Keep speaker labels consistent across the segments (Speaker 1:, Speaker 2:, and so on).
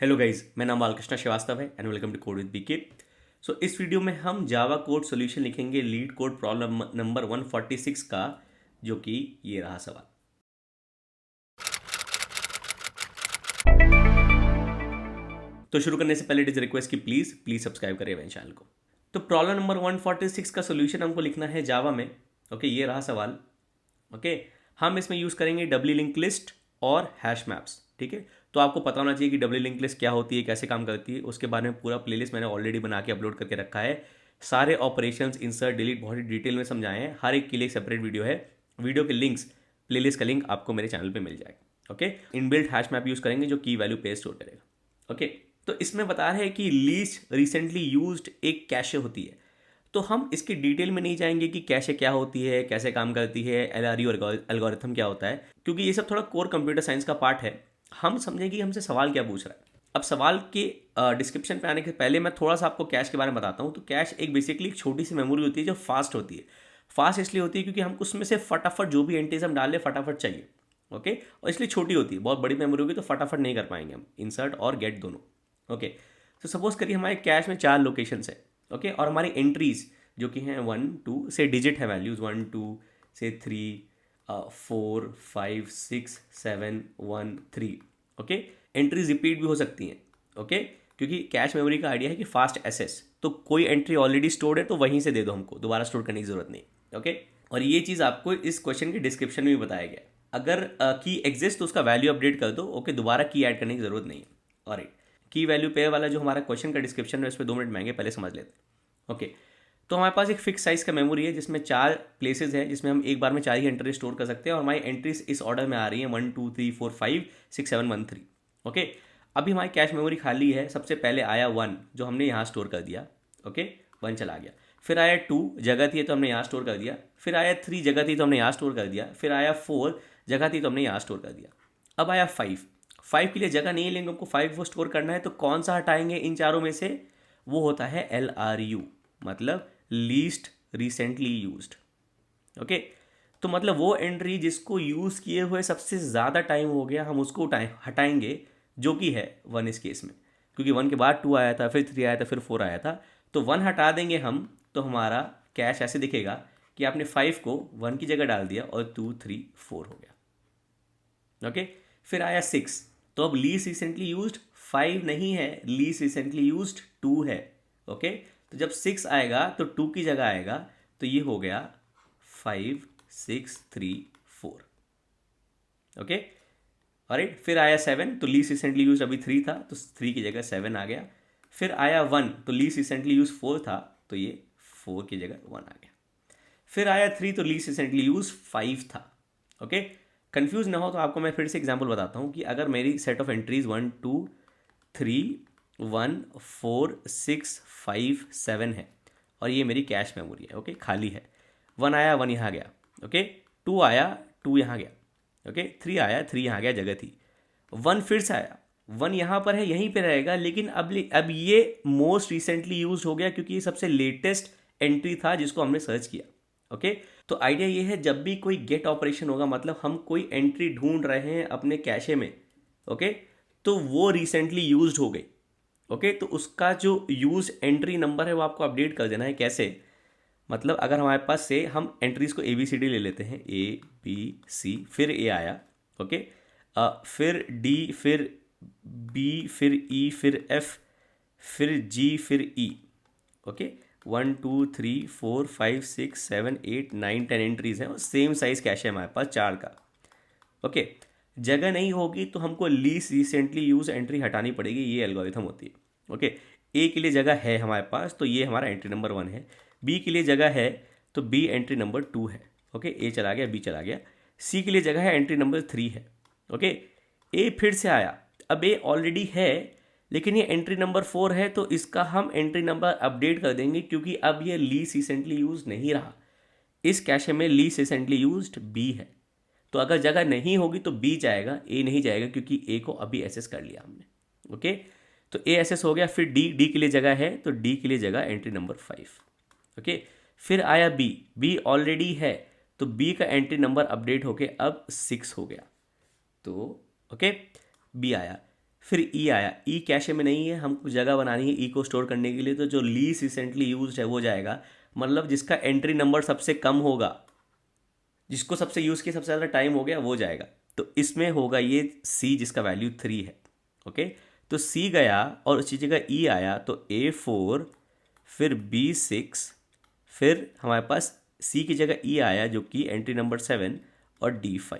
Speaker 1: Hello guys, मेरा नाम बालकृष्ण श्रीवास्तव है and welcome to code with BK. So इस वीडियो में हम जावा कोड सॉल्यूशन लिखेंगे लीड कोड प्रॉब्लम नंबर 146 का, जो कि ये रहा सवाल। तो शुरू करने से पहले इट इज रिक्वेस्ट कि प्लीज सब्सक्राइब करिए मेरे चैनल को। तो प्रॉब्लम नंबर 146 का सॉल्यूशन हमको लिखना है जावा में। ओके, ये रहा सवाल। ओके, हम इसमें यूज करेंगे डब्ल्यू लिंक लिस्ट और हैश मैप्स। ठीक है, तो आपको पता होना चाहिए कि डब्ल्यू लिंक लिस्ट क्या होती है, कैसे काम करती है। उसके बारे में पूरा प्लेलिस्ट मैंने ऑलरेडी बना के अपलोड करके रखा है। सारे ऑपरेशंस, इंसर्ट, डिलीट बहुत ही डिटेल में समझाए हैं। हर एक के लिए सेपरेट वीडियो है। वीडियो के लिंक्स, प्लेलिस्ट का लिंक आपको मेरे चैनल पे मिल जाएगा। Okay, inbuilt hash map use करेंगे जो की वैल्यू पेज स्टोर करेगा। ओके, तो इसमें बता रहे हैं कि लीस्ट रिसेंटली यूज्ड एक कैशे होती है। तो हम इसकी डिटेल में नहीं जाएंगे कि कैशे क्या होती है, कैसे काम करती है, एलआरयू एल्गोरिथम क्या होता है, क्योंकि ये सब थोड़ा कोर कंप्यूटर साइंस का पार्ट है। हम समझेंगे कि हमसे सवाल क्या पूछ रहा है। अब सवाल के डिस्क्रिप्शन पे आने के पहले मैं थोड़ा सा आपको कैश के बारे में बताता हूँ। तो कैश एक बेसिकली एक छोटी सी मेमोरी होती है जो फास्ट होती है। फास्ट इसलिए होती है क्योंकि हमको उसमें से फटाफट जो भी एंट्रीज हम डाल लें फटाफट चाहिए। ओके, और इसलिए छोटी होती है। बहुत बड़ी मेमोरी होगी तो फटाफट नहीं कर पाएंगे हम इंसर्ट और गेट दोनों। ओके, तो सपोज करिए हमारे कैश में 4 लोकेशंस है। ओके, और हमारी एंट्रीज जो कि हैं 1 2 से डिजिट है, वैल्यूज 1 2 से 3 4 5 6 7 1 3। ओके, एंट्रीज रिपीट भी हो सकती हैं। ओके, क्योंकि कैश मेमोरी का आइडिया है कि फास्ट एसेस, तो कोई एंट्री ऑलरेडी स्टोर्ड है तो वहीं से दे दो, हमको दोबारा स्टोर करने की जरूरत नहीं। ओके, और ये चीज़ आपको इस क्वेश्चन के डिस्क्रिप्शन में भी बताया गया है। अगर की एग्जिस्ट तो उसका वैल्यू अपडेट कर दो। ओके, दोबारा की ऐड करने की जरूरत नहीं है। और की वैल्यू पेयर वाला जो हमारा क्वेश्चन का डिस्क्रिप्शन है उस पर 2 मिनट महंगे, पहले समझ लेते हैं। ओके, तो हमारे पास एक फिक्स साइज का मेमोरी है जिसमें 4 प्लेसेस है, जिसमें हम एक बार में 4 ही एंट्री स्टोर कर सकते हैं। और हमारी एंट्रीज इस ऑर्डर में आ रही है 1 2 3 4 5 6 7 1 3। ओके, अभी हमारी कैश मेमोरी खाली है। सबसे पहले आया 1 जो हमने यहाँ स्टोर कर दिया। ओके, 1 चला गया। फिर आया 2, जगह थी तो हमने यहाँ स्टोर कर दिया। फिर आया 3, जगह थी तो हमने यहाँ स्टोर कर दिया। फिर आया 4, जगह थी तो हमने यहाँ स्टोर कर दिया। अब आया 5। 5 के लिए जगह नहीं लेंगे, हमको 5 को स्टोर करना है। तो कौन सा हटाएंगे इन चारों में से? वो होता है LRU, मतलब लीस्ट रिसेंटली यूज्ड। ओके, तो मतलब वो एंट्री जिसको यूज किए हुए सबसे ज़्यादा टाइम हो गया, हम उसको हटाएंगे, जो कि है 1 इस केस में। क्योंकि 1 के बाद 2 आया था, फिर 3 आया था, फिर 4 आया था। तो 1 हटा देंगे हम, तो हमारा कैश ऐसे दिखेगा कि आपने 5 को 1 की जगह डाल दिया और 2 3 4 हो गया। ओके, फिर आया 6। तो अब लीस्ट रिसेंटली यूज्ड 5 नहीं है, लीस्ट रिसेंटली यूज्ड 2 है। ओके, तो जब 6 आएगा तो 2 की जगह आएगा, तो ये हो गया 5 6 3 4। ओके, और फिर आया 7। तो लीस्ट रिसेंटली यूज अभी 3 था तो 3 की जगह 7 आ गया। फिर आया 1, तो लीस्ट रिसेंटली यूज 4 था तो ये 4 की जगह 1 आ गया। फिर आया 3, तो लीस्ट रिसेंटली यूज 5 था। ओके, कंफ्यूज ना हो तो आपको मैं फिर से एग्जांपल बताता हूँ कि अगर मेरी सेट ऑफ एंट्रीज 1 2 3 1 4 6 5 7 है और ये मेरी कैश मेमोरी है। ओके, खाली है। 1 आया, 1 यहाँ गया। ओके, 2 आया, 2 यहाँ गया। ओके, 3 आया, 3 यहाँ गया, जगह थी। 1 फिर से आया, 1 यहाँ पर है, यहीं पे रहेगा। लेकिन अब ये मोस्ट रिसेंटली यूज हो गया क्योंकि ये सबसे लेटेस्ट एंट्री था जिसको हमने सर्च किया। ओके, तो आइडिया ये है जब भी कोई गेट ऑपरेशन होगा, मतलब हम कोई एंट्री ढूंढ रहे हैं अपने कैशे में। ओके, तो वो रिसेंटली यूज्ड हो गई। ओके, तो उसका जो यूज एंट्री नंबर है वो आपको अपडेट कर देना है। कैसे? मतलब अगर हमारे पास से हम एंट्रीज को ABCD ले लेते हैं, ABC, फिर A आया। ओके, फिर D, फिर B, फिर E, फिर F, फिर G, फिर E। ओके, 1 2 3 4 5 6 7 8 9 10 एंट्रीज हैं और सेम साइज कैश है हमारे पास 4 का। ओके, जगह नहीं होगी तो हमको लीस्ट रिसेंटली यूज एंट्री हटानी पड़ेगी। ये एल्गोरिथम होती है। ओके, ए के लिए जगह है हमारे पास तो ये हमारा एंट्री नंबर 1 है। बी के लिए जगह है तो बी एंट्री नंबर 2 है। ओके, ए चला गया, बी चला गया। सी के लिए जगह है, एंट्री नंबर 3 है। ओके, ए फिर से आया। अब ए ऑलरेडी है लेकिन ये एंट्री नंबर 4 है तो इसका हम एंट्री नंबर अपडेट कर देंगे क्योंकि अब ये लीस्ट रिसेंटली यूज नहीं रहा। इस कैशे में लीस्ट रिसेंटली यूज्ड बी है। तो अगर जगह नहीं होगी तो बी जाएगा, ए नहीं जाएगा क्योंकि ए को अभी एसेस कर लिया हमने। ओके, तो ए एसेस हो गया। फिर डी के लिए जगह है तो डी के लिए जगह एंट्री नंबर 5। ओके, फिर आया बी ऑलरेडी है तो बी का एंट्री नंबर अपडेट होके अब 6 हो गया। तो ओके, बी आया। फिर ई आया, ई कैशे में नहीं है, हमको जगह बनानी है ई को स्टोर करने के लिए, तो जो लीस्ट रिसेंटली यूज्ड है वो जाएगा, मतलब जिसका एंट्री नंबर सबसे कम होगा, जिसको सबसे यूज़ किया सबसे ज़्यादा टाइम हो गया वो जाएगा। तो इसमें होगा ये सी जिसका वैल्यू 3 है। ओके, तो सी गया और उसी जगह ई आया, तो A4 फिर B6, फिर हमारे पास सी की जगह ई आया जो कि एंट्री नंबर 7 और D5।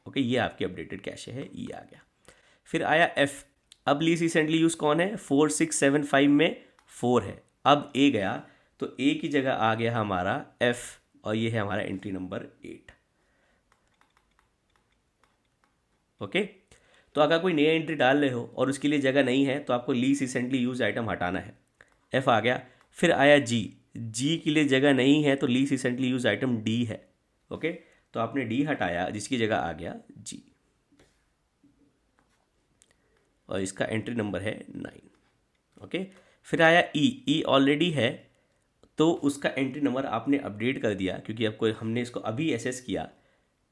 Speaker 1: ओके, ये आपकी अपडेटेड कैशे है, ई आ गया। फिर आया एफ, अब लीस्ट रिसेंटली यूज कौन है, 4 6 7 5 में 4 है। अब ए गया तो ए की जगह आ गया हमारा एफ और ये है हमारा एंट्री नंबर 8। ओके, तो अगर कोई नया एंट्री डाल रहे हो और उसके लिए जगह नहीं है तो आपको लीस्ट रिसेंटली यूज आइटम हटाना है। एफ आ गया। फिर आया जी, जी के लिए जगह नहीं है तो least recently use item D है। ओके, तो आपने डी हटाया जिसकी जगह आ गया जी, और इसका एंट्री नंबर है 9। ओके, फिर आया ई, ई ऑलरेडी है तो उसका एंट्री नंबर आपने अपडेट कर दिया क्योंकि आपको हमने इसको अभी एसेस किया,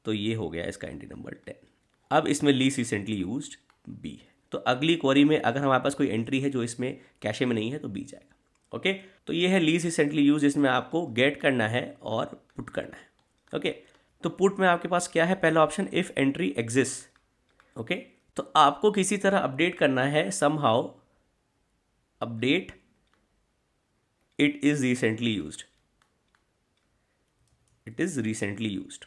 Speaker 1: तो ये हो गया इसका एंट्री नंबर 10। अब इसमें लीस्ट रिसेंटली यूज्ड बी है, तो अगली क्वेरी में अगर हमारे पास कोई एंट्री है जो इसमें कैशे में नहीं है तो बी जाएगा। ओके, तो ये है लीस्ट रिसेंटली यूज, इसमें आपको गेट करना है और पुट करना है। ओके, तो पुट में आपके पास क्या है, पहला option if entry exist. Okay, तो आपको किसी तरह अपडेट करना है, somehow update it is recently used, it is recently used.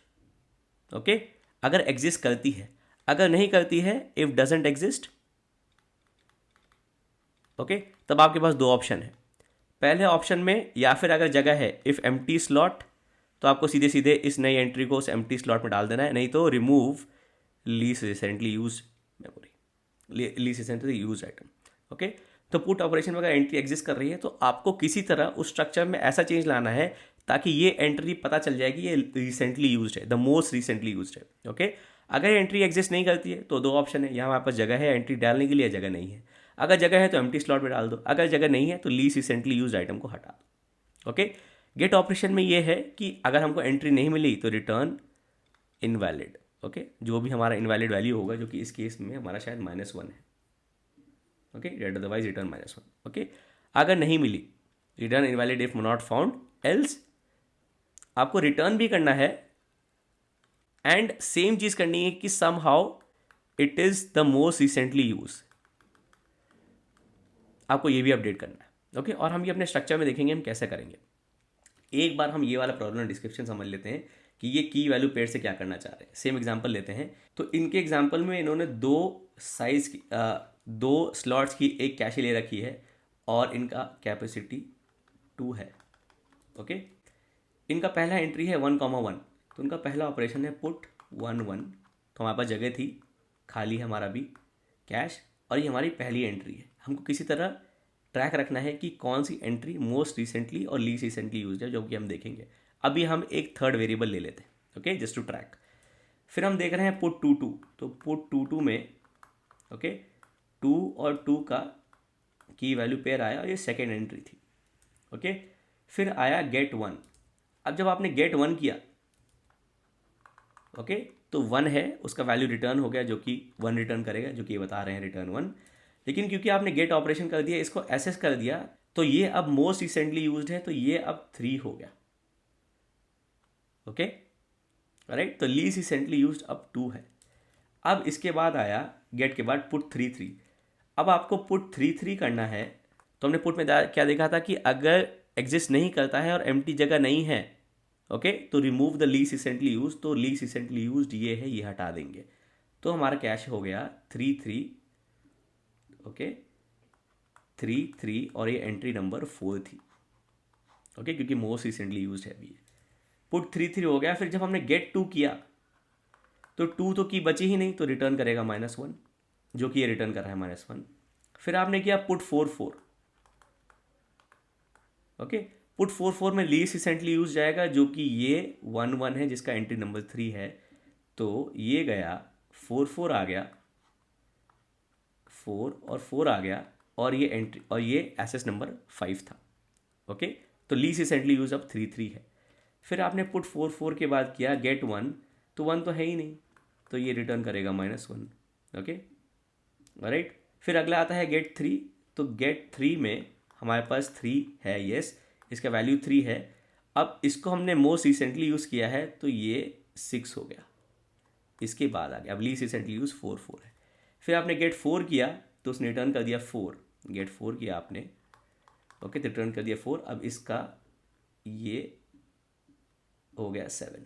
Speaker 1: Okay, अगर एग्जिस्ट करती है, अगर नहीं करती है इफ डजेंट एग्जिस्ट। ओके, तब आपके पास दो ऑप्शन है, पहले ऑप्शन में या फिर अगर जगह है इफ एम्प्टी स्लॉट, तो आपको सीधे सीधे इस नई एंट्री को उस एम्प्टी स्लॉट में डाल देना है, नहीं तो remove least recently use memory, least recently use item. Okay, तो पुट ऑपरेशन में अगर एंट्री एग्जिस्ट कर रही है तो आपको किसी तरह उस स्ट्रक्चर में ऐसा चेंज लाना है ताकि ये एंट्री पता चल जाए कि ये रिसेंटली यूज्ड है, द मोस्ट रिसेंटली यूज्ड है। ओके, अगर एंट्री एग्जिस्ट नहीं करती है तो दो ऑप्शन है, यहाँ हमारे पास जगह है एंट्री डालने के लिए, जगह नहीं है। अगर जगह है तो एम्प्टी स्लॉट में डाल दो, अगर जगह नहीं है तो लीस्ट रिसेंटली यूज्ड आइटम को हटा दो। ओके, गेट ऑपरेशन में ये है कि अगर हमको एंट्री नहीं मिली तो रिटर्न इनवैलिड। ओके, जो भी हमारा इनवैलिड वैल्यू होगा, जो कि इस केस में हमारा शायद -1 है। Okay, otherwise return -1। ओके, अगर नहीं मिली return invalid if not found, else आपको रिटर्न भी करना है एंड सेम चीज करनी है कि somehow it is the most recently use, आपको ये भी अपडेट करना है। ओके, और हम ये अपने स्ट्रक्चर में देखेंगे हम कैसे करेंगे। एक बार हम ये वाला प्रॉब्लम डिस्क्रिप्शन समझ लेते हैं कि ये की वैल्यू पेयर से क्या करना चाह रहे हैं। सेम एग्जांपल लेते हैं, तो इनके एग्जांपल में इन्होंने दो स्लॉट्स की एक कैशे ले रखी है और इनका कैपेसिटी 2 है। ओके, इनका पहला एंट्री है 1,1, तो उनका पहला ऑपरेशन है पुट 1 1, तो हमारे पास जगह थी, खाली है हमारा भी कैश, और ये हमारी पहली एंट्री है। हमको किसी तरह ट्रैक रखना है कि कौन सी एंट्री मोस्ट रिसेंटली और लीस्ट रिसेंटली यूज है, जो कि हम देखेंगे। अभी हम एक थर्ड वेरिएबल ले लेते हैं, ओके, जस्ट टू ट्रैक। फिर हम देख रहे हैं पुट 2 2, तो पुट 2 2 में ओके 2 और 2 का की वैल्यू पेयर आया और ये सेकेंड एंट्री थी। ओके, फिर आया गेट 1। अब जब आपने गेट 1 किया, ओके, तो 1 है, उसका वैल्यू रिटर्न हो गया जो कि 1 रिटर्न करेगा, जो कि ये बता रहे हैं रिटर्न 1। लेकिन क्योंकि आपने गेट ऑपरेशन कर दिया, इसको एसेस कर दिया, तो ये अब मोस्ट रिसेंटली यूज्ड है, तो ये अब 3 हो गया। ओके, राइट, तो लीस्ट रिसेंटली यूज्ड अब 2 है। अब इसके बाद आया गेट के बाद पुट 3 3। अब आपको पुट 3 3 करना है, तो हमने पुट में क्या देखा था कि अगर एग्जिस्ट नहीं करता है और एम्प्टी जगह नहीं है, ओके, तो remove the least recently use, तो लीस्ट रिसेंटली यूज्ड ये है, ये हटा देंगे, तो हमारा कैश हो गया 3 3। ओके, 3 3 और ये एंट्री नंबर 4 थी। ओके, क्योंकि मोस्ट रिसेंटली यूज्ड है अभी। पुट 3 3 हो गया। फिर जब हमने गेट 2 किया तो 2 तो की बची ही नहीं, तो रिटर्न करेगा -1, जो कि ये रिटर्न कर रहा है -1। फिर आपने किया पुट 4 4। ओके, पुट 4 4 में लीस्ट रिसेंटली यूज जाएगा, जो कि ये 1 1 है जिसका एंट्री नंबर 3 है, तो ये गया 4 4 आ गया, 4 और 4 आ गया, और ये एंट्री और ये एसेस नंबर 5 था। ओके, तो लीस्ट रिसेंटली यूज अब 3 3 है। फिर आपने पुट 4 4 के बाद किया गेट 1, तो 1 तो है ही नहीं, तो ये रिटर्न करेगा -1। Okay right. फिर अगला आता है गेट 3। तो गेट 3 में हमारे पास 3 है, यस, इसका वैल्यू 3 है। अब इसको हमने मोस्ट रिसेंटली यूज़ किया है तो ये 6 हो गया, इसके बाद आ गया। अब लीस्ट रिसेंटली यूज़ 4 है। फिर आपने गेट 4 किया तो उसने रिटर्न कर दिया 4। गेट 4 किया आपने, ओके, तो रिटर्न कर दिया 4। अब इसका ये हो गया 7।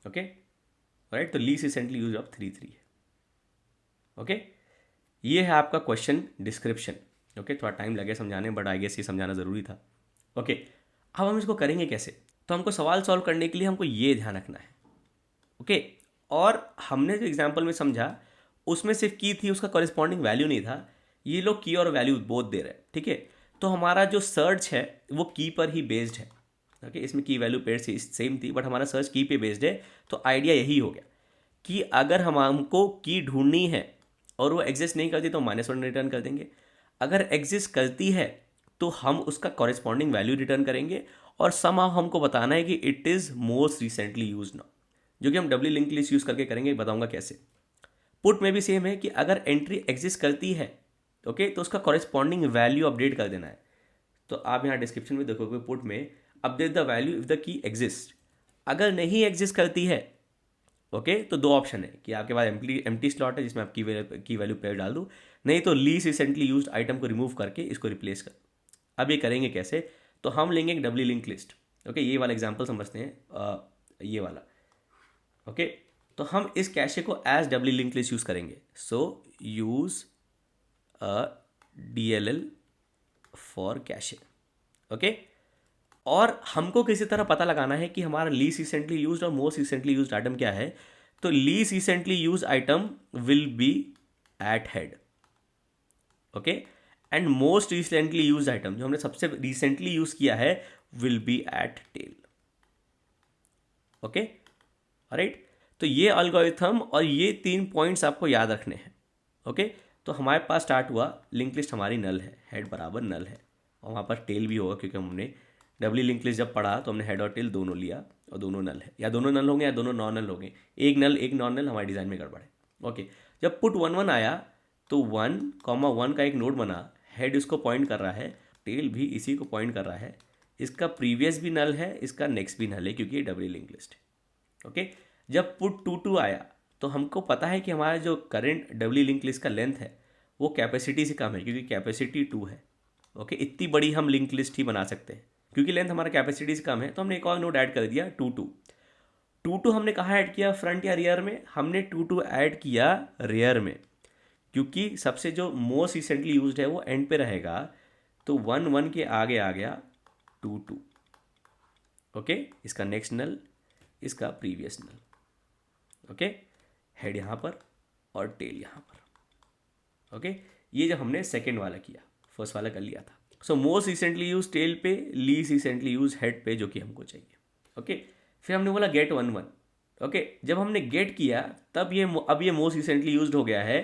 Speaker 1: Okay right. तो लीस्ट रिसेंटली यूज ऑफ 3 है। ओके, ये है आपका क्वेश्चन डिस्क्रिप्शन। ओके, थोड़ा टाइम लगे समझाने, बट आई गेस ये समझाना ज़रूरी था। ओके, अब हम इसको करेंगे कैसे? तो हमको सवाल सॉल्व करने के लिए हमको ये ध्यान रखना है। ओके, और हमने जो एग्जाम्पल में समझा उसमें सिर्फ की थी, उसका कॉरेस्पॉन्डिंग वैल्यू नहीं था। ये लोग की और वैल्यू बोथ दे रहे हैं, ठीक है। तो हमारा जो सर्च है वो की पर ही बेस्ड है। ओके, इसमें की वैल्यू पेयर सेम थी, बट हमारा सर्च की पे बेस्ड है। तो आइडिया यही हो गया कि अगर हमको की ढूंढनी है और वो एग्जिस्ट नहीं करती तो -1 रिटर्न कर देंगे। अगर एग्जिस्ट करती है तो हम उसका कॉरेस्पॉन्डिंग वैल्यू रिटर्न करेंगे, और समहाउ हमको बताना है कि it is most recently use now, जो कि हम डब्ल्यू लिंक लिस्ट यूज़ करके करेंगे, बताऊंगा कैसे। पुट में भी सेम है कि अगर एंट्री एग्जिस्ट करती है, ओके, तो उसका कॉरेस्पॉन्डिंग वैल्यू अपडेट कर देना है। तो आप यहाँ डिस्क्रिप्शन में देखोगे, पुट में update the value if the key exist. अगर नहीं एग्जिस्ट करती है, ओके, तो दो ऑप्शन है कि आपके पास एम्प्टी स्लॉट है जिसमें आप की वैल्यू पेयर डाल दो, नहीं तो लीस्ट रिसेंटली यूज्ड आइटम को रिमूव करके इसको रिप्लेस कर। अब ये करेंगे कैसे? तो हम लेंगे एक डब्ल्यू लिंक लिस्ट। ओके, ये वाला एग्जांपल समझते हैं, ये वाला। ओके, तो हम इस कैशे को as doubly link list use करेंगे। So use a DLL for cache. Okay, और हमको किसी तरह पता लगाना है कि हमारा लीस्ट रिसेंटली यूज्ड और मोस्ट रिसेंटली यूज्ड आइटम क्या है। तो least recently used item will be at head, okay, and most recently used item, जो हमने सबसे रिसेंटली यूज किया है, will be at tail. Okay right. तो ये एल्गोरिथम और ये 3 पॉइंट्स आपको याद रखने हैं। ओके, तो हमारे पास स्टार्ट हुआ, लिंक लिस्ट हमारी नल है, हेड बराबर नल है, और वहाँ पर टेल भी होगा क्योंकि हमने डब्ल्यू लिंक लिस्ट जब पढ़ा तो हमने हेड और टेल दोनों लिया, और दोनों नल है, या दोनों नल होंगे या दोनों नॉन नल होंगे। एक नल एक नॉन नल हमारे डिज़ाइन में गड़बड़ है। ओके, जब पुट 1 1 आया तो 1, 1 का एक नोड बना, हेड इसको पॉइंट कर रहा है, टेल भी इसी को पॉइंट कर रहा है, इसका प्रीवियस भी नल है, इसका नेक्स्ट भी नल है क्योंकि ये डब्ल्यू लिंक लिस्ट है। ओके, जब पुट 2 2 आया तो हमको पता है कि हमारा जो करेंट डब्ल्यू लिंक लिस्ट का लेंथ है वो कैपेसिटी से कम है क्योंकि कैपेसिटी 2 है। ओके, इतनी बड़ी हम लिंक लिस्ट ही बना सकते हैं क्योंकि लेंथ हमारा कैपेसिटी से कम है। तो हमने एक और नोड ऐड कर दिया 2 2। 2 2 हमने कहाँ ऐड किया, फ्रंट या रियर में? हमने 2 2 ऐड किया रियर में, क्योंकि सबसे जो मोस्ट रिसेंटली यूज्ड है वो एंड पे रहेगा। तो 1 1 के आगे आ गया 2 2। ओके, इसका नेक्स्ट नल, इसका प्रीवियस नल। ओके, हेड यहाँ पर और टेल यहाँ पर। ओके, ये जब हमने सेकेंड वाला किया, फर्स्ट वाला कर लिया था। So most recently use tail पे, लीस्ट रिसेंटली यूज हेड पे, जो कि हमको चाहिए। ओके, फिर हमने बोला गेट 1 1। ओके, जब हमने गेट किया तब अब ये मोस्ट रिसेंटली यूज्ड हो गया है,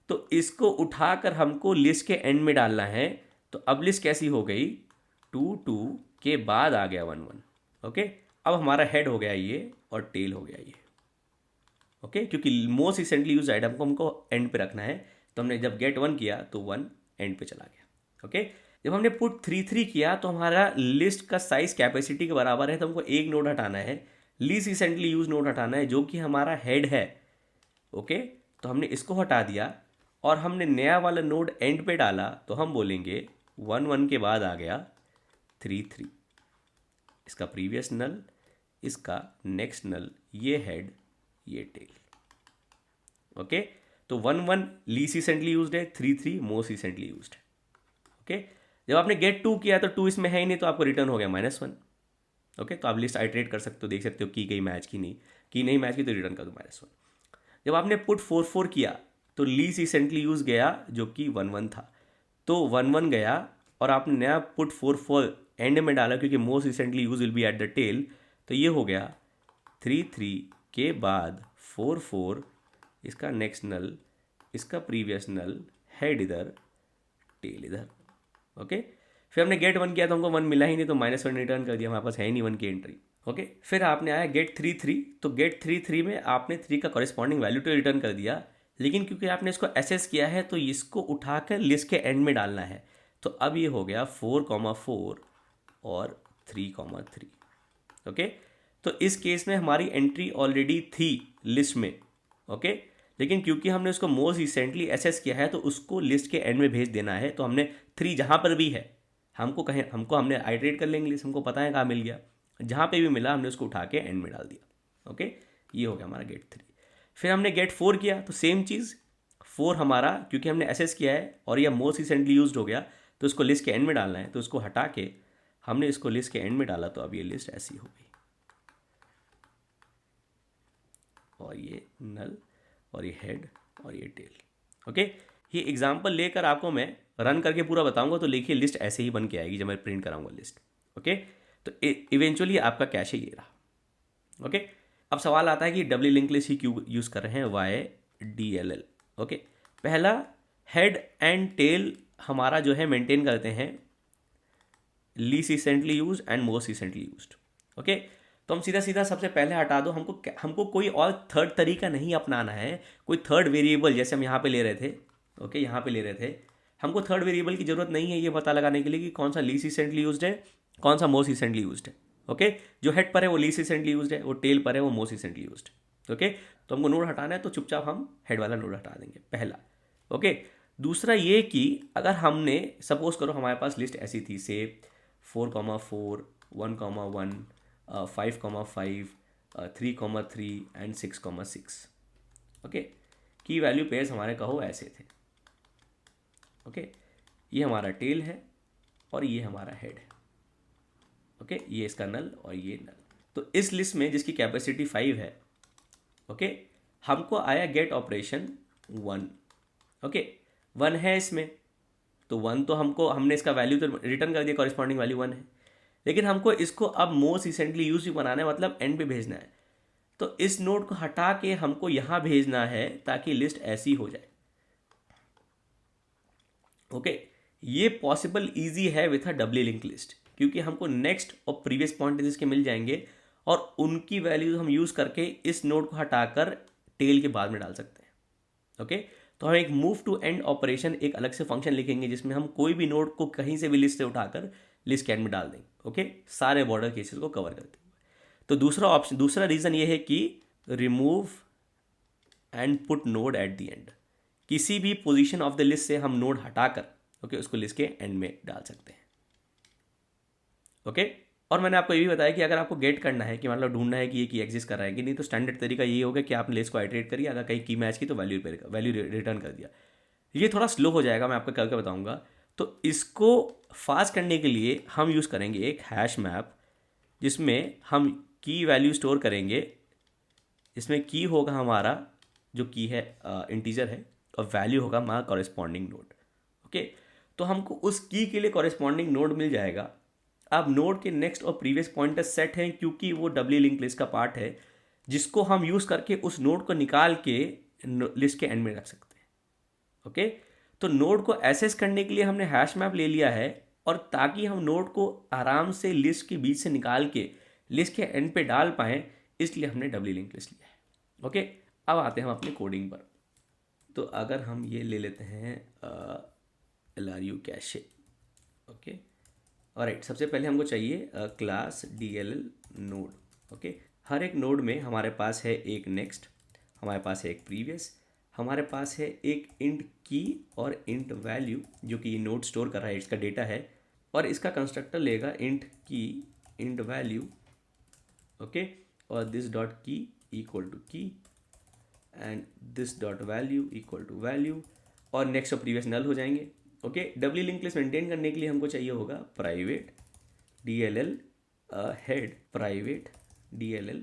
Speaker 1: तो इसको उठाकर हमको लिस्ट के एंड में डालना है। तो अब लिस्ट कैसी हो गई, 2 2 के बाद आ गया 1 1। ओके, अब हमारा हेड हो गया ये और टेल हो गया ये। ओके, क्योंकि मोस्ट रिसेंटली यूज आइटम को हमको एंड पे रखना है, तो हमने जब गेट 1 किया तो 1 एंड पे चला गया। ओके, जब हमने पुट 3 3 किया तो हमारा लिस्ट का साइज कैपेसिटी के बराबर है, तो हमको एक नोड हटाना है, लीस्ट रिसेंटली यूज नोड हटाना है, जो कि हमारा हेड है। ओके, तो हमने इसको हटा दिया और हमने नया वाला नोड एंड पे डाला, तो हम बोलेंगे 1 1 के बाद आ गया 3 3, इसका प्रीवियस नल, इसका नेक्स्ट नल, ये हेड, ये टेल। ओके, तो 1 1 लीस्ट रिसेंटली यूज्ड है, 3 3 मोस्ट रिसेंटली यूज्ड है। ओके, जब आपने गेट 2 किया तो 2 इसमें है ही नहीं, तो आपको रिटर्न हो गया -1। ओके, तो आप लिस्ट आइट्रेट कर सकते हो, देख सकते हो की गई मैच की नहीं मैच की, तो रिटर्न कर दो -1। जब आपने पुट 4 4 किया तो लीस्ट रिसेंटली यूज गया, जो कि 1 1 था, तो 1 1 गया, और आपने नया पुट 4 4 एंड में डाला क्योंकि most recently use will be at the tail, तो ये हो गया 3 3 के बाद 4 4, इसका नेक्स्ट नल, इसका प्रीवियस नल, हेड इधर, टेल इधर। ओके, फिर हमने गेट 1 किया तो हमको 1 मिला ही नहीं, तो -1 रिटर्न कर दिया, हमारे पास है ही नहीं 1 की एंट्री। ओके, फिर आपने आया गेट 3 तो गेट 3 में आपने 3 का कॉरेस्पॉन्डिंग वैल्यू तो रिटर्न कर दिया, लेकिन क्योंकि आपने इसको एसेस किया है तो इसको उठाकर लिस्ट के एंड में डालना है। तो अब ये हो गया 4,4 और 3,3। ओके, तो इस केस में हमारी एंट्री ऑलरेडी थी लिस्ट में। ओके, लेकिन क्योंकि हमने उसको मोस्ट रिसेंटली एसेस किया है तो उसको लिस्ट के एंड में भेज देना है। तो हमने 3 जहाँ पर भी है, हमको हमने आइटरेट कर लेंगे लिस्ट, हमको पता है कहाँ मिल गया, जहाँ पे भी मिला हमने उसको उठा के एंड में डाल दिया। ओके, ये हो गया हमारा गेट 3। फिर हमने गेट 4 किया तो सेम चीज़, 4 हमारा क्योंकि हमने एसेस किया है और यह मोस्ट रिसेंटली यूज्ड हो गया तो उसको लिस्ट के एंड में डालना है। तो उसको हटा के हमने इसको लिस्ट के एंड में डाला, तो अब ये लिस्ट ऐसी हो गई, और ये नल और ये हेड और ये टेल। ओके, ये एग्जांपल लेकर आपको मैं रन करके पूरा बताऊंगा, तो देखिए लिस्ट ऐसे ही बन के आएगी जब मैं प्रिंट कराऊंगा लिस्ट। ओके, तो इवेंचुअली आपका कैश ये रहा। ओके, अब सवाल आता है कि डब्ल्यू लिंक लिस्ट ही क्यों यूज़ कर रहे हैं, YDLL। ओके, पहला हेड एंड टेल हमारा जो है मेंटेन करते हैं least recently use and most recently used. Okay, तो हम सीधा सीधा सबसे पहले हटा दो, हमको कोई और थर्ड तरीका नहीं अपनाना है, कोई थर्ड वेरिएबल जैसे हम यहाँ पे ले रहे थे। ओके, यहाँ पे ले रहे थे, हमको थर्ड वेरिएबल की जरूरत नहीं है ये पता लगाने के लिए कि कौन सा लीस्ट रिसेंटली यूज्ड है, कौन सा मोस्ट रिसेंटली यूज्ड है। ओके, जो हेड पर है वो लीस्ट रिसेंटली यूज्ड है, वो टेल पर है वो मोस्ट रिसेंटली यूज्ड। ओके, तो हमको नोड हटाना है तो चुपचाप हम हेड वाला नोड हटा देंगे पहला। ओके, दूसरा ये कि अगर हमने सपोज करो हमारे पास लिस्ट ऐसी थी से 4,4, 1,1, 5,5, 3,3 एंड 6,6। ओके, की वैल्यू पेयर्स हमारे कहो ऐसे थे। ओके, ये हमारा टेल है और ये हमारा हेड है। ओके, ये इसका नल और ये नल। तो इस लिस्ट में जिसकी कैपेसिटी 5 है, ओके, हमको आया गेट ऑपरेशन 1। ओके, 1 है इसमें, तो 1 तो हमने इसका वैल्यू तो रिटर्न कर दिया, कॉरेस्पॉन्डिंग वैल्यू 1 है, लेकिन हमको इसको अब मोस्ट रिसेंटली यूज भी बनाना है, मतलब एंड पे भेजना है। तो इस नोड को हटा के हमको यहां भेजना है ताकि लिस्ट ऐसी हो जाए। ओके, ये पॉसिबल इजी है with a W link list, क्योंकि हमको नेक्स्ट और प्रीवियस पॉइंट इसके मिल जाएंगे और उनकी वैल्यूज हम यूज करके इस नोड को हटाकर टेल के बाद में डाल सकते हैं। ओके, तो हम एक मूव टू एंड ऑपरेशन एक अलग से फंक्शन लिखेंगे जिसमें हम कोई भी नोड को कहीं से भी लिस्ट से उठाकर लिस्ट के एंड में डाल देंगे। ओके, सारे बॉर्डर केसेस को कवर करते हुए। तो दूसरा रीजन ये है कि remove and put node at the and, किसी भी पोजीशन ऑफ द लिस्ट से हम नोड हटाकर ओके उसको लिस्ट के एंड में डाल सकते हैं। ओके, और मैंने आपको ये भी बताया कि अगर आपको गेट करना है कि मतलब ढूंढना है कि ये की एग्जिस्ट कर रहा है कि नहीं, तो स्टैंडर्ड तरीका ये होगा कि आपने लिस्ट को आइटरेट करिए, अगर कहीं की मैच की तो वैल्यू रिटर्न कर दिया। ये थोड़ा स्लो हो जाएगा, मैं आपको करके बताऊंगा। तो इसको फास्ट करने के लिए हम यूज़ करेंगे एक हैश मैप, जिसमें हम की वैल्यू स्टोर करेंगे। इसमें की होगा हमारा जो की है इंटीजर है, और वैल्यू होगा हमारा कॉरेस्पॉन्डिंग नोड। ओके, तो हमको उस की के लिए कॉरेस्पॉन्डिंग नोड मिल जाएगा। अब नोड के नेक्स्ट और प्रीवियस पॉइंटर सेट हैं, क्योंकि वो डब्ल्यू लिंक लिस्ट का पार्ट है, जिसको हम यूज़ करके उस नोड को निकाल के लिस्ट के एंड में रख सकते हैं। ओके, तो नोड को एसेस करने के लिए हमने हैश मैप ले लिया है, और ताकि हम नोड को आराम से लिस्ट के बीच से निकाल के लिस्ट के एंड पे डाल पाएँ, इसलिए हमने डब्ल्यू लिंक लिस्ट लिया है। ओके, अब आते हैं हम अपने कोडिंग पर। तो अगर हम ये ले लेते हैं LRU कैशे। ओके, ऑलराइट, सबसे पहले हमको चाहिए क्लास DLL नोड। ओके, हर एक नोड में हमारे पास है एक नेक्स्ट, हमारे पास है एक प्रीवियस, हमारे पास है एक इंट की और इंट वैल्यू, जो कि ये नोड स्टोर कर रहा है, इसका डेटा है, और इसका कंस्ट्रक्टर लेगा int key int value. Okay, और this dot key equal to key and this dot value equal to value, और नेक्स्ट और प्रीवियस नल हो जाएंगे। Okay, W link list maintain करने के लिए हमको चाहिए होगा private DLL head, private DLL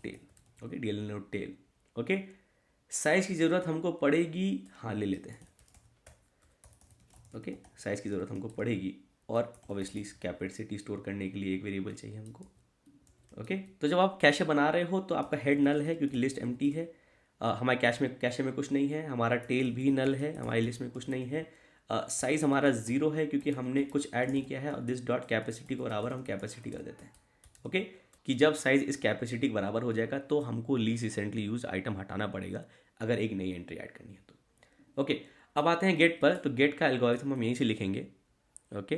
Speaker 1: tail. Okay, DLL node tail. Okay, size की ज़रूरत हमको पड़ेगी, हाँ ले लेते हैं। ओके, साइज की ज़रूरत हमको पड़ेगी, और ऑब्वियसली कैपेसिटी स्टोर करने के लिए एक वेरिएबल चाहिए हमको। ओके, तो जब आप कैशे बना रहे हो तो आपका हेड नल है क्योंकि लिस्ट एम्प्टी है, हमारे कैशे में कुछ नहीं है, हमारा टेल भी नल है, हमारी लिस्ट में कुछ नहीं है, साइज़ हमारा 0 है क्योंकि हमने कुछ ऐड नहीं किया है, और दिस डॉट कैपेसिटी को बराबर हम कैपेसिटी कर देते हैं। ओके, कि जब साइज़ इस कैपेसिटी के बराबर हो जाएगा तो हमको लीस्ट रिसेंटली यूज आइटम हटाना पड़ेगा अगर एक नई एंट्री ऐड करनी है तो। ओके, अब आते हैं गेट पर। तो गेट का एल्गोरिथम हम यहीं से लिखेंगे, ओके,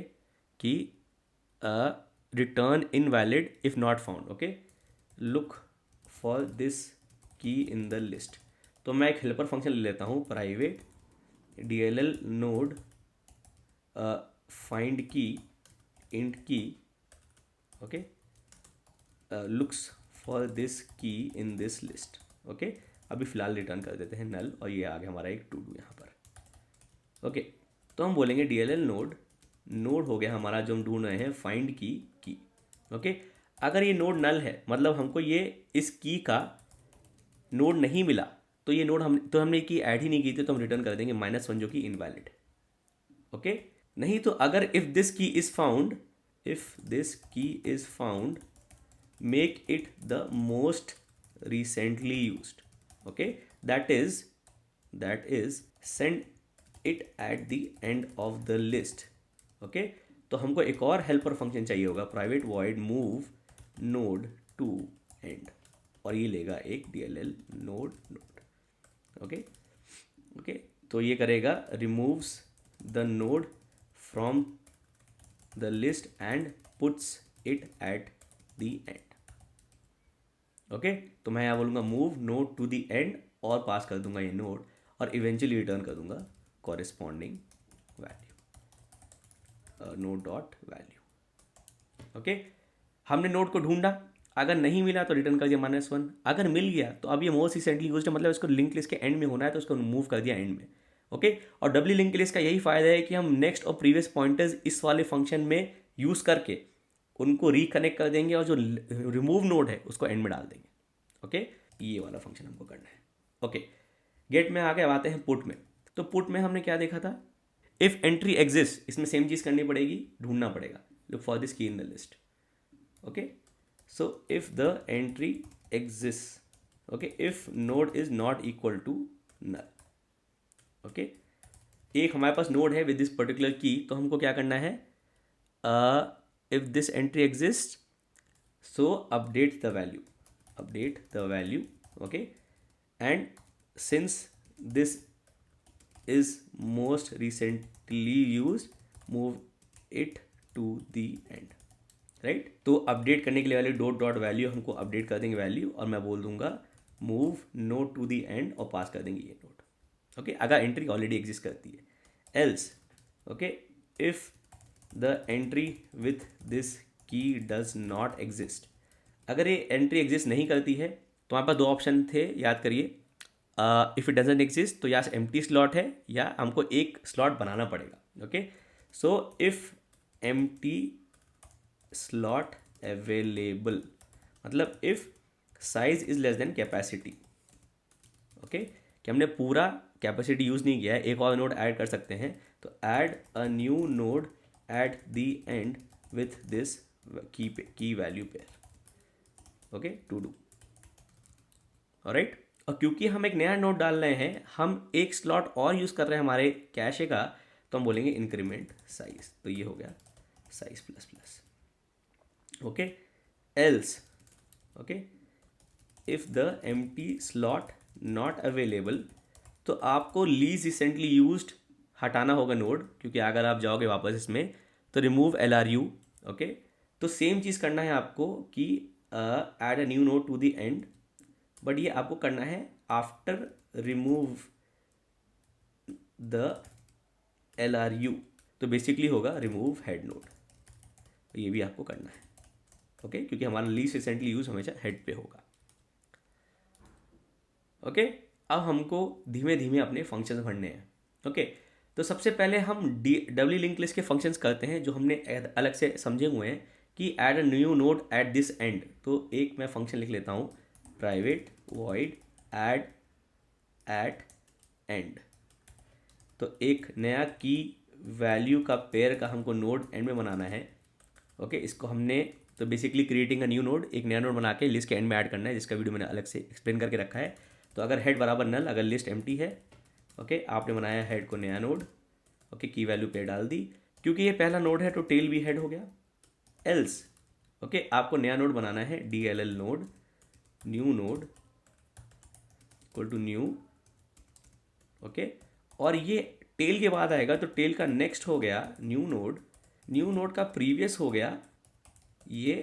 Speaker 1: कि return invalid if not found. Okay, look for this की इन द लिस्ट। तो मैं एक हेल्पर फंक्शन ले लेता हूँ, प्राइवेट DLL नोड फाइंड की इंट की, ओके, लुक्स फॉर दिस की इन दिस लिस्ट। ओके, अभी फ़िलहाल रिटर्न कर देते हैं नल, और ये आ गया हमारा एक टू डू यहाँ पर। ओके, तो हम बोलेंगे DLL नोड हो गया हमारा जो हम ढूंढ रहे हैं फाइंड की। ओके, अगर ये नोड नल है, मतलब हमको ये इस की का नोड नहीं मिला, तो ये नोड हमने की ऐड ही नहीं की थी, तो हम रिटर्न कर देंगे -1 जो कि इनवैलिड है। ओके, नहीं तो अगर if this key is found make it the most recently used. Okay, that is send it at the end of the list. Okay, तो हमको एक और हेल्पर फंक्शन चाहिए होगा, private void move node to end, और ये लेगा एक DLL नोड। ओके, तो ये करेगा removes the node from the list and puts it at the end. Okay, तो मैं यहाँ बोलूँगा move node to the end, और पास कर दूंगा ये नोड, और इवेंचुअली रिटर्न कर दूंगा corresponding value, node dot value. Okay, हमने नोड को ढूंढा, अगर नहीं मिला तो रिटर्न कर दिया -1, अगर मिल गया तो अब ये मोस्ट रिसेंटली यूज्ड है, मतलब इसको लिंक लिस्ट के एंड में होना है तो उसको मूव कर दिया एंड में। ओके, और डब्ल्यू लिंक लिस्ट का यही फायदा है कि हम नेक्स्ट और प्रीवियस पॉइंटर्स इस वाले फंक्शन में यूज़ करके उनको रिकनेक्ट कर देंगे, और जो रिमूव नोड है उसको एंड में डाल देंगे। ओके, ये वाला फंक्शन हमको करना है। ओके, गेट में आगे आते हैं पुट में। तो पुट में हमने क्या देखा था, इफ़ एंट्री एग्जिस्ट, इसमें सेम चीज़ करनी पड़ेगी, ढूंढना पड़ेगा, लुक फॉर दिस की in the list. Okay, so if the entry exists, okay, if node is not equal to null, okay, एक हमारे पास नोड है विद दिस पर्टिकुलर की, तो हमको क्या करना है, if this entry exist so update the value, okay, and since this is most recently use move it to the end. Right, तो अपडेट करने के लिए वैल्यू डॉट वैल्यू हमको अपडेट कर देंगे वैल्यू, और मैं बोल दूंगा move node to the end, और पास कर देंगे ये नोड। ओके, अगर एंट्री ऑलरेडी एग्जिस्ट करती है। Else, okay, if the entry with this की डज नॉट एग्जिस्ट, अगर ये एंट्री एग्जिस्ट नहीं करती है तो हमारे पास दो ऑप्शन थे, याद करिए। इफ़ इट डजंट एग्जिस्ट तो या एम्प्टी स्लॉट है, या हमको एक स्लॉट बनाना पड़ेगा। Okay, so if empty slot available, मतलब if size is less than capacity. Okay, कि हमने पूरा कैपेसिटी यूज नहीं किया है, एक और नोड ऐड कर सकते हैं, तो add a new node at the end with this key value pair. Okay, to do. Alright, और क्योंकि हम एक नया नोड डाल रहे हैं, हम एक स्लॉट और यूज कर रहे हैं हमारे कैशे का, तो हम बोलेंगे इंक्रीमेंट साइज, तो ये हो गया size plus plus. Okay, else, okay, if the empty slot not available, तो आपको लीस्ट रिसेंटली यूज्ड हटाना होगा नोड, क्योंकि अगर आप जाओगे वापस इसमें तो रिमूव LRU। ओके, तो सेम चीज़ करना है आपको कि add a new node to the end, but ये आपको करना है आफ्टर रिमूव द LRU, तो बेसिकली होगा रिमूव हेड नोड, ये भी आपको करना है। ओके, क्योंकि हमारा लीस्ट रिसेंटली यूज हमेशा हेड पे होगा। ओके, अब हमको धीमे धीमे अपने फंक्शंस भरने हैं। ओके, तो सबसे पहले हम डब्ल्यू लिंक लिस्ट के फंक्शंस करते हैं, जो हमने अलग से समझे हुए हैं कि add a new node at this end. तो एक मैं फंक्शन लिख लेता हूँ, private void add at end, तो एक नया की वैल्यू का पेयर का हमको नोड एंड में बनाना है। ओके, इसको हमने तो basically creating a new node, एक नया नोड बना के लिस्ट के एंड में ऐड करना है, जिसका वीडियो मैंने अलग से एक्सप्लेन करके रखा है। तो अगर हेड बराबर नल, अगर लिस्ट एम्प्टी है, ओके, आपने बनाया हेड को नया नोड, ओके, की वैल्यू पेयर डाल दी, क्योंकि ये पहला नोड है तो टेल भी हेड हो गया। एल्स ओके, आपको नया नोड बनाना है, DLL node, new node equal to new, okay, और ये टेल के बाद आएगा तो टेल का नेक्स्ट हो गया न्यू नोड, न्यू नोड का प्रीवियस हो गया ये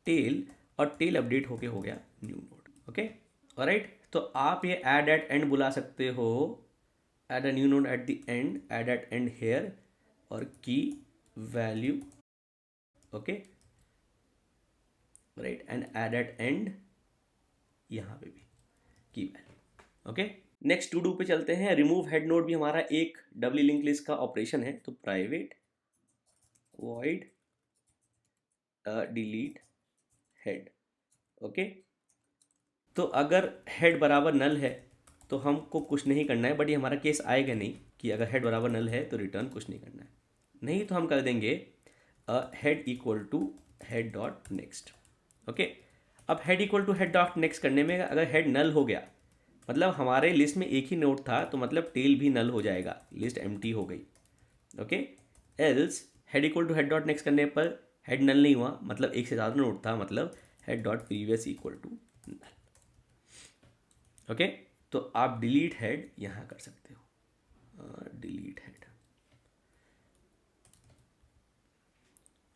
Speaker 1: टेल, और टेल अपडेट होके हो गया न्यू नोड। ओके, ऑलराइट, तो आप ये ऐड एट एंड बुला सकते हो, add a new node at the end, add at end here, और key value, okay, right, and add at end यहाँ पे भी key value. Okay, next to do पे चलते हैं। रिमूव हेड नोड भी हमारा एक डबली लिंक लिस्ट का ऑपरेशन है, तो private void delete head. Okay, तो अगर हेड बराबर नल है तो हमको कुछ नहीं करना है, बट ये हमारा केस आएगा नहीं कि अगर हेड बराबर नल है तो रिटर्न कुछ नहीं करना है, नहीं तो हम कर देंगे head equal to head dot next. Okay, अब head equal to head dot next करने में अगर हेड नल हो गया, मतलब हमारे लिस्ट में एक ही नोड था, तो मतलब टेल भी नल हो जाएगा, लिस्ट एम्प्टी हो गई। Okay, else head equal to head dot next करने पर हेड नल नहीं हुआ, मतलब एक से ज़्यादा नोड था, मतलब head dot previous equal to null. Okay, तो आप डिलीट हेड यहाँ कर सकते हो, डिलीट हेड।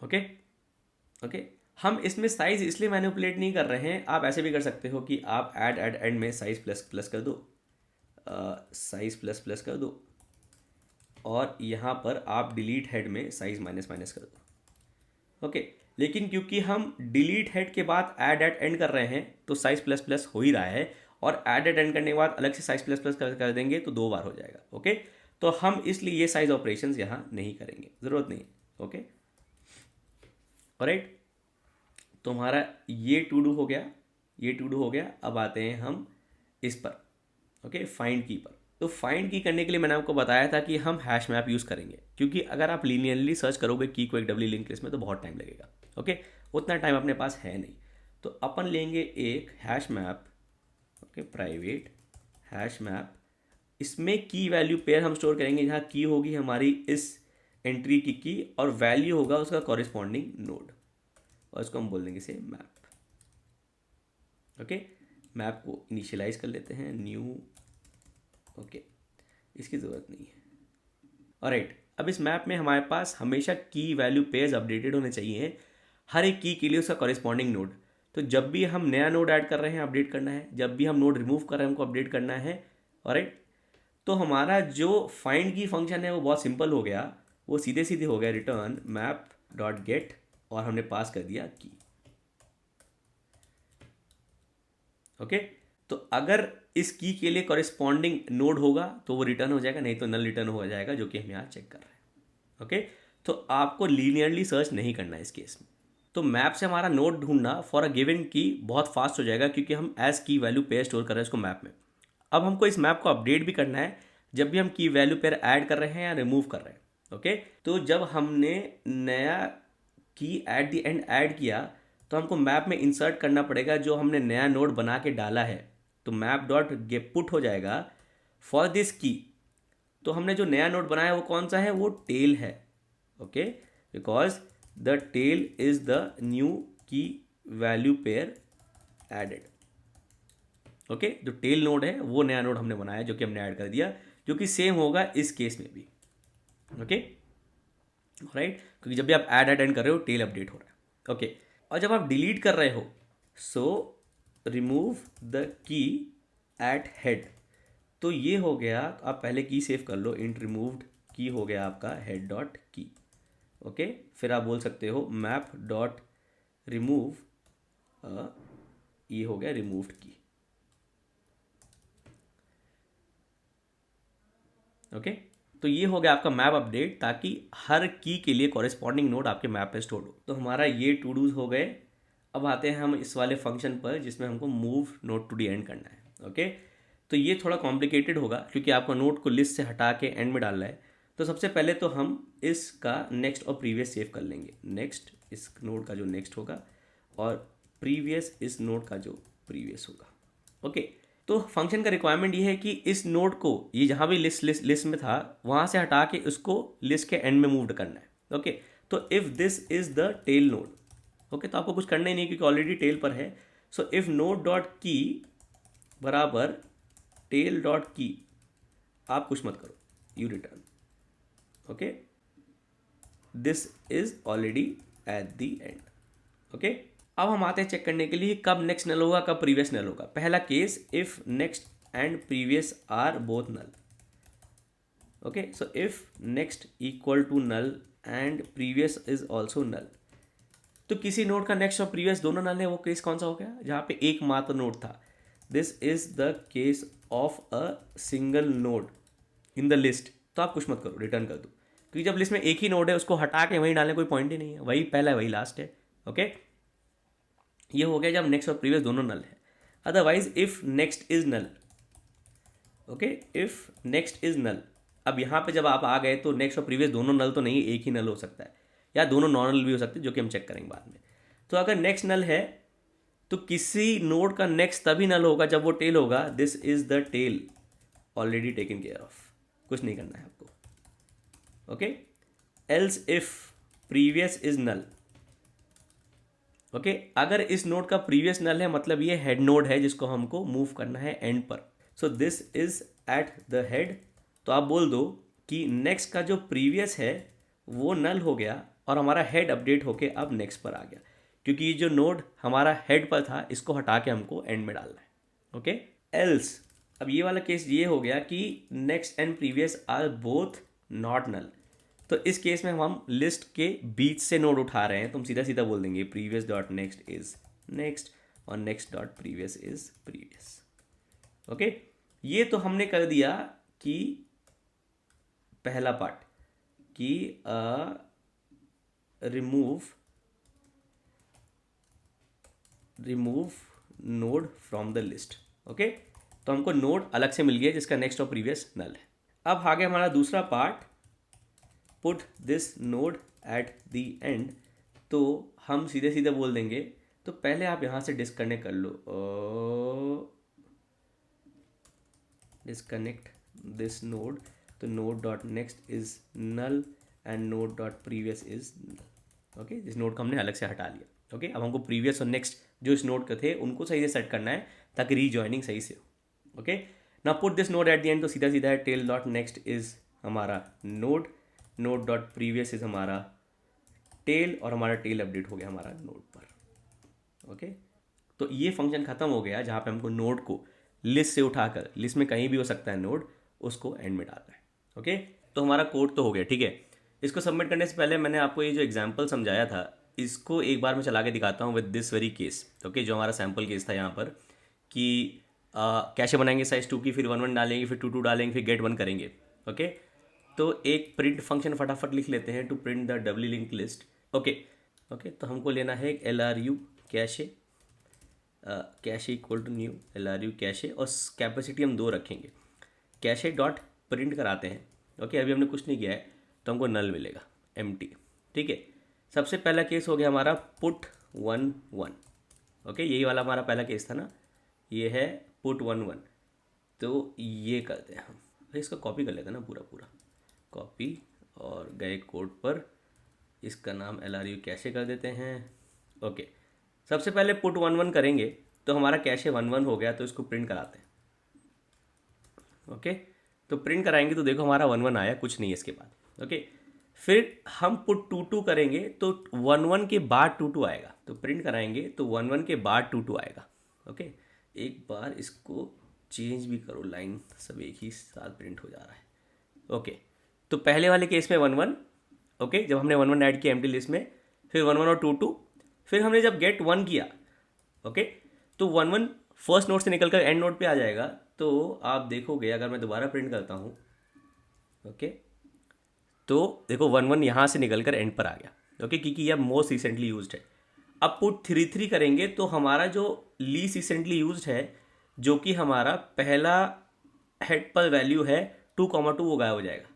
Speaker 1: ओके, ओके, हम इसमें साइज इसलिए मैनिपुलेट नहीं कर रहे हैं, आप ऐसे भी कर सकते हो कि आप ऐड एड एंड में साइज प्लस प्लस कर दो, साइज प्लस प्लस कर दो, और यहाँ पर आप डिलीट हेड में साइज माइनस माइनस कर दो। ओके, लेकिन क्योंकि हम डिलीट हेड के बाद ऐड एट एंड कर रहे हैं तो साइज प्लस प्लस हो ही रहा है, और ऐड एट एंड करने के बाद अलग से साइज प्लस प्लस कर देंगे तो 2 बार हो जाएगा। ओके, तो हम इसलिए ये साइज ऑपरेशंस यहाँ नहीं करेंगे, ज़रूरत नहीं है। ओके, ऑलराइट, तो हमारा ये टू डू हो गया, ये टू डू हो गया। अब आते हैं हम इस पर, ओके, फाइंड की पर। तो फाइंड की करने के लिए मैंने आपको बताया था कि हम हैश मैप यूज़ करेंगे, क्योंकि अगर आप लीनियरली सर्च करोगे की को एक डबली लिंक लिस्ट में तो बहुत टाइम लगेगा। ओके, उतना टाइम अपने पास है नहीं, तो अपन लेंगे एक hash map, okay, private hash map, इसमें की वैल्यू पेयर हम स्टोर करेंगे, जहाँ की होगी हमारी इस एंट्री की और वैल्यू होगा उसका कॉरिस्पॉन्डिंग नोड, और इसको हम बोल देंगे से मैप। ओके, मैप को इनिशियलाइज कर लेते हैं, न्यू, ओके, इसकी ज़रूरत नहीं है। ऑलराइट, अब इस मैप में हमारे पास हमेशा की वैल्यू पेयर्स अपडेटेड होने चाहिए, हर एक की के लिए उसका कॉरिस्पॉन्डिंग नोड। तो जब भी हम नया नोड ऐड कर रहे हैं अपडेट करना है, जब भी हम नोड रिमूव कर रहे हैं हमको अपडेट करना है। ऑलराइट, तो हमारा जो फाइंड की फंक्शन है वो बहुत सिंपल हो गया, वो सीधे सीधे हो गया रिटर्न मैप डॉट गेट, और हमने पास कर दिया की। ओके, तो अगर इस की के लिए कॉरिस्पॉन्डिंग नोड होगा तो वो रिटर्न हो जाएगा, नहीं तो नल रिटर्न हो जाएगा, जो कि हम यहाँ चेक कर रहे हैं। ओके, तो आपको लीनियरली सर्च नहीं करना है इस केस में। तो मैप से हमारा नोड ढूंढना फॉर अ गिवन की बहुत फास्ट हो जाएगा, क्योंकि हम एज की वैल्यू पेयर स्टोर कर रहे हैं इसको मैप में। अब हमको इस मैप को अपडेट भी करना है जब भी हम की वैल्यू पेयर ऐड कर रहे हैं या रिमूव कर रहे हैं। ओके, तो जब हमने नया की एट द एंड ऐड किया तो हमको मैप में इंसर्ट करना पड़ेगा जो हमने नया नोड बना के डाला है, तो मैप डॉट गेट पुट हो जाएगा फॉर दिस की। तो हमने जो नया नोड बनाया वो कौन सा है, वो टेल है। Okay, because the tail is the new key value pair added. Okay, जो टेल नोड है वो नया नोड हमने बनाया जो कि हमने ऐड कर दिया, जो कि सेम होगा इस केस में भी। ओके, राइट, क्योंकि जब भी आप ऐड एंड कर रहे हो टेल अपडेट हो रहा है। ओके, और जब आप डिलीट कर रहे हो, so remove the key eight head, तो ये हो गया, आप पहले की सेव कर लो, इंट रिमूव्ड की हो गया आपका हेड डॉट की। ओके, फिर आप बोल सकते हो मैप डॉट रिमूव, ये हो गया रिमूव्ड की। ओके, तो ये हो गया आपका मैप अपडेट, ताकि हर की के लिए कॉरेस्पॉन्डिंग नोड आपके मैप में स्टोर हो। तो हमारा ये टू डूज हो गए। अब आते हैं हम इस वाले फंक्शन पर जिसमें हमको move node to the end करना है। ओके, तो ये थोड़ा कॉम्प्लिकेटेड होगा क्योंकि आपको नोड को लिस्ट से हटा के एंड में डालना है। तो सबसे पहले तो हम इसका नेक्स्ट और प्रीवियस सेव कर लेंगे। नेक्स्ट इस नोड का जो नेक्स्ट होगा, और प्रीवियस इस नोड का जो प्रीवियस होगा। ओके, तो फंक्शन का रिक्वायरमेंट ये है कि इस नोड को, ये जहाँ भी लिस्ट में था वहाँ से हटा के उसको लिस्ट के एंड में मूव करना है। ओके, तो if this is the tail node, okay, तो आपको कुछ करना ही नहीं क्योंकि ऑलरेडी टेल पर है। सो इफ़ नोड डॉट की बराबर टेल डॉट की, आप कुछ मत करो, you return. Okay, this is already eight the end. Okay, अब हम आते हैं चेक करने के लिए कब नेक्स्ट नल होगा, कब प्रीवियस नल होगा। पहला case, if next and previous are both null. Okay, so if next equal to null and previous is also null, तो किसी नोड का नेक्स्ट और प्रीवियस दोनों नल है, वो केस कौन सा हो गया, जहाँ पे एक मात्र नोड था। This is the case of a single node in the list. तो आप कुछ मत करो, रिटर्न कर दो, क्योंकि जब लिस्ट में एक ही नोड है उसको हटा के वहीं डालने कोई पॉइंट ही नहीं है, वही पहला है वही लास्ट है। ओके, ये हो गया जब नेक्स्ट और प्रीवियस दोनों नल है। Otherwise if next is null, okay, if next is null, अब यहाँ पे जब आप आ गए तो नेक्स्ट और प्रीवियस दोनों नल तो नहीं, एक ही नल हो सकता है, या दोनों नॉन नल भी हो सकते हैं, जो कि हम चेक करेंगे बाद में। तो अगर नेक्स्ट नल है तो किसी नोड का नेक्स्ट तभी नल होगा जब वो टेल होगा। This is the tail already taken care of, कुछ नहीं करना है आपको। Okay, else if previous is null, okay, अगर इस नोड का प्रीवियस नल है मतलब ये हेड नोड है जिसको हमको मूव करना है एंड पर। So this is at the head, तो आप बोल दो कि नेक्स्ट का जो प्रीवियस है वो नल हो गया और हमारा हेड अपडेट होके अब नेक्स्ट पर आ गया, क्योंकि ये जो नोड हमारा हेड पर था इसको हटा के हमको एंड में डालना है। ओके, एल्स, अब ये वाला केस ये हो गया कि next and previous are both not null. तो इस केस में हम लिस्ट के बीच से नोड उठा रहे हैं, तो हम सीधा सीधा बोल देंगे previous dot next is next और next dot previous is previous. Okay, ये तो हमने कर दिया कि पहला पार्ट कि remove node from the list. Okay, तो हमको नोड अलग से मिल गया जिसका नेक्स्ट और प्रीवियस नल है। अब आ गया हमारा दूसरा part, put this node at the and. तो हम सीधे सीधे बोल देंगे, तो पहले आप यहाँ से डिस्कनेक्ट कर लो, डिस्कनेक्ट दिस नोड, तो node dot next is null and node dot previous is null. Okay, इस नोड को हमने अलग से हटा लिया। ओके, अब हमको प्रीवियस और नेक्स्ट जो इस नोड के थे उनको सही से सेट करना है ताकि रीजॉइनिंग सही से हो। ओके, ना put this node at the and, तो सीधा सीधा है टेल डॉट नेक्स्ट इज हमारा node, node dot previous is हमारा टेल, और हमारा टेल अपडेट हो गया हमारा नोड पर। ओके, तो ये फंक्शन खत्म हो गया जहाँ पे हमको नोड को लिस्ट से उठाकर, लिस्ट में कहीं भी हो सकता है नोड, उसको एंड में डालना है। ओके, तो हमारा कोड तो हो गया। ठीक है, इसको सबमिट करने से पहले मैंने आपको ये जो एग्जाम्पल समझाया था इसको एक बार मैं चला के दिखाता हूँ with this very case. Okay, जो हमारा सैम्पल केस था यहाँ पर कि कैसे बनाएंगे साइज 2 की, फिर 1 1 डालेंगे, फिर 2 2 डालेंगे, फिर गेट 1 करेंगे। ओके, तो एक प्रिंट फंक्शन फटाफट लिख लेते हैं, to print the doubly link list. Okay, तो हमको लेना है LRU cache, cache equal to new LRU cache, और कैपेसिटी हम 2 रखेंगे। कैशे डॉट प्रिंट कराते हैं। ओके, अभी हमने कुछ नहीं किया है तो हमको नल मिलेगा, एम्प्टी। ठीक है, सबसे पहला केस हो गया हमारा पुट 1 1। ओके, यही वाला हमारा पहला केस था ना, ये है पुट 1 1। तो ये करते हैं हम, इसका कॉपी कर लेते हैं ना पूरा कॉपी, और गए कोड पर इसका नाम LRU कैशे कर देते हैं। ओके, सबसे पहले पुट 1 1 करेंगे तो हमारा कैशे 1 1 हो गया, तो इसको प्रिंट कराते हैं। ओके, तो प्रिंट कराएंगे तो देखो हमारा 1 1 आया, कुछ नहीं है इसके बाद। ओके, फिर हम पुट 2 2 करेंगे तो 1 1 के बाद 2 2 आएगा, तो प्रिंट कराएंगे तो 1 1 के बाद 2 2 आएगा। ओके, एक बार इसको चेंज भी करो, लाइन सब एक ही साथ प्रिंट हो जा रहा है। ओके, तो पहले वाले केस में 1 1, ओके, जब हमने 1 1 ऐड किया एम्प्टी लिस्ट में, फिर 1 1 और 2 2, फिर हमने जब गेट 1 किया, ओके, तो 1 1 फर्स्ट नोड से निकलकर एंड नोड पे आ जाएगा। तो आप देखोगे अगर मैं दोबारा प्रिंट करता हूँ, ओके, तो देखो 1 1 यहाँ से निकलकर एंड पर आ गया। ओके, क्योंकि यह मोस्ट रिसेंटली यूज्ड है। अब पुट 3 3 करेंगे तो हमारा जो लीस्ट रिसेंटली यूज्ड है, जो कि हमारा पहला हेड पर वैल्यू है 2 2, वो गायब हो जाएगा।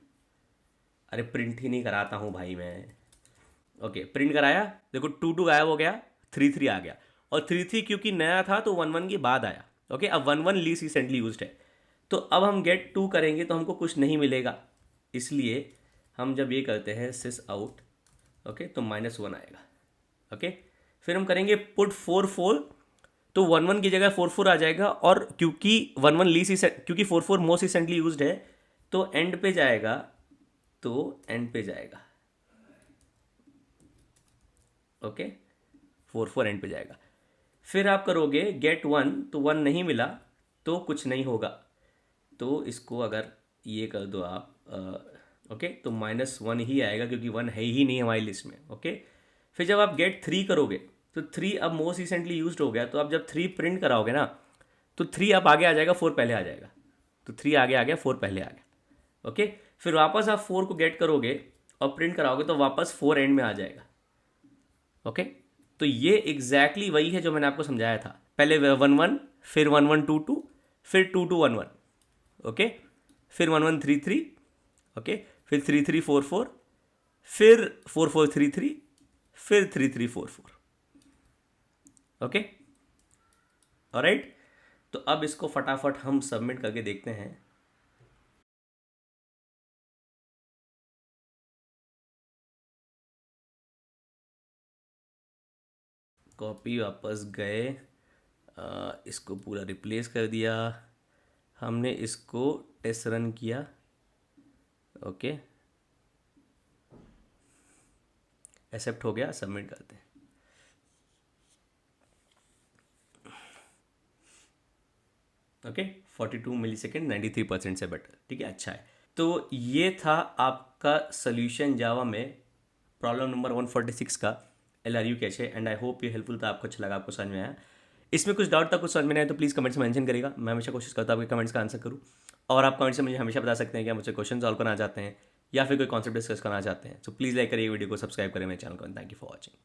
Speaker 1: अरे प्रिंट ही नहीं कराता हूँ भाई मैं। ओके, प्रिंट कराया, देखो 2 2 गायब हो गया, 3 3 आ गया, और 3 3 क्योंकि नया था तो 1 1 के बाद आया। ओके, अब 1 लीस्ट रिसेंटली यूज्ड है, तो अब हम गेट 2 करेंगे तो हमको कुछ नहीं मिलेगा, इसलिए हम जब ये करते हैं सिस आउट, ओके, तो -1 आएगा। ओके, फिर हम करेंगे पुट 4 तो 1 की जगह 4 आ जाएगा, और क्योंकि 1 लीस्ट क्योंकि 4 मोस्ट रिसेंटली यूज्ड है तो एंड पे जाएगा, ओके, 4 एंड पे जाएगा। फिर आप करोगे गेट 1 तो 1 नहीं मिला तो कुछ नहीं होगा, तो इसको अगर ये कर दो आप, ओके, तो -1 ही आएगा क्योंकि 1 है ही नहीं हमारी लिस्ट में। ओके, फिर जब आप गेट 3 करोगे तो 3 अब मोस्ट रिसेंटली यूज्ड हो गया, तो आप जब 3 प्रिंट कराओगे ना तो 3 अब आगे आ जाएगा, 4 पहले आ जाएगा, तो 3 आगे आ गया, 4 पहले आ गया। ओके, फिर वापस आप 4 को गेट करोगे और प्रिंट कराओगे तो वापस 4 एंड में आ जाएगा। ओके, तो ये एग्जैक्टली वही है जो मैंने आपको समझाया था, पहले 1 1, फिर 1 1 2 2, फिर 2 2 1 1, ओके, फिर 1 1 3 3, ओके, फिर 3 3 4 4, फिर 4 4 3 3, फिर 3 3 4 4। ओके, ऑलराइट, तो अब इसको फटाफट हम सबमिट करके देखते हैं। कॉपी वापस गए, इसको पूरा रिप्लेस कर दिया, हमने इसको टेस्ट रन किया। ओके, एक्सेप्ट हो गया, सबमिट करते हैं। ओके, 42 मिलीसेकेंड, 93% से बेटर, ठीक है, अच्छा है। तो ये था आपका सोल्यूशन जावा में प्रॉब्लम नंबर 146 का LRU cache, and I hope ये हेल्पफुल था, आपको अच्छा लगा, आपको समझ में आया। इसमें कुछ डाउट था, कुछ समझ में नहीं आया तो प्लीज़ कमेंट्स में मेंशन करेगा, मैं हमेशा कोशिश करता हूँ आपके कमेंट्स का आंसर करूँ। और आप कमेंट्स से मुझे हमेशा बता सकते हैं कि आप मुझसे क्वेश्चन सॉल्व करना चाहते हैं या फिर कोई कॉन्सेप्ट डिस्कस करना चाहते हैं। सो प्लीज़ लाइक करिए वीडियो को, सब्सक्राइब करें मेरे चैनल को। Thank you for watching.